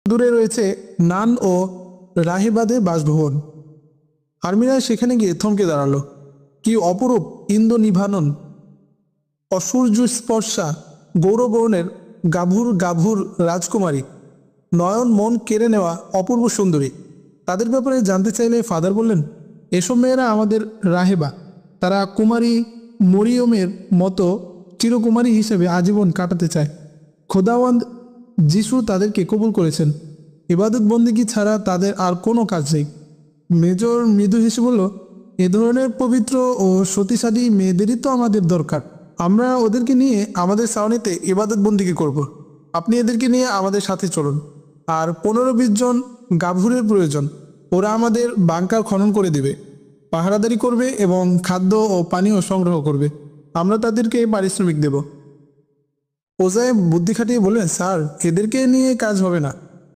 দূরে রয়েছে নান ও রাহেবাদের বাসভবন। আর্মিরা সেখানে গিয়ে থমকে দাঁড়ালো। কি অপরূপ ইন্দ্রনিভানন, অসূর্য স্পর্শা, গৌরবর্ণের গাভুর গাভুর রাজকুমারী, নয়ন মন কেড়ে নেওয়া অপূর্ব সুন্দরী। তাদের ব্যাপারে জানতে চাইলে ফাদার বললেন, এসব মেয়েরা আমাদের রাহেবা। তারা কুমারী মরিয়মের মতো চিরকুমারী হিসেবে আজীবন কাটাতে চায়। খোদাওয়ান্দ যিশু তাদেরকে কবুল করেছেন। ইবাদত বন্দিগি ছাড়া তাদের আর কোনো কাজ নেই। মেজর মৃদু হেসে বলল, এ ধরনের পবিত্র ও সতীসাধী মেয়েদেরই তো আমাদের দরকার। আমরা ওদেরকে নিয়ে আমাদের ছাউনিতে ইবাদত বন্দিগি করব। আপনি এদেরকে নিয়ে আমাদের সাথে চলুন। আর 15-20 জন গাভুরের প্রয়োজন। ওরা আমাদের বাংকার খনন করে দেবে, পাহারাদারি করবে এবং খাদ্য ও পানীয় সংগ্রহ করবে। আমরা তাদেরকে পারিশ্রমিক দেব। ওজায় বুদ্ধি খাটিয়ে বললেন, স্যার, এদেরকে নিয়ে কাজ হবে না।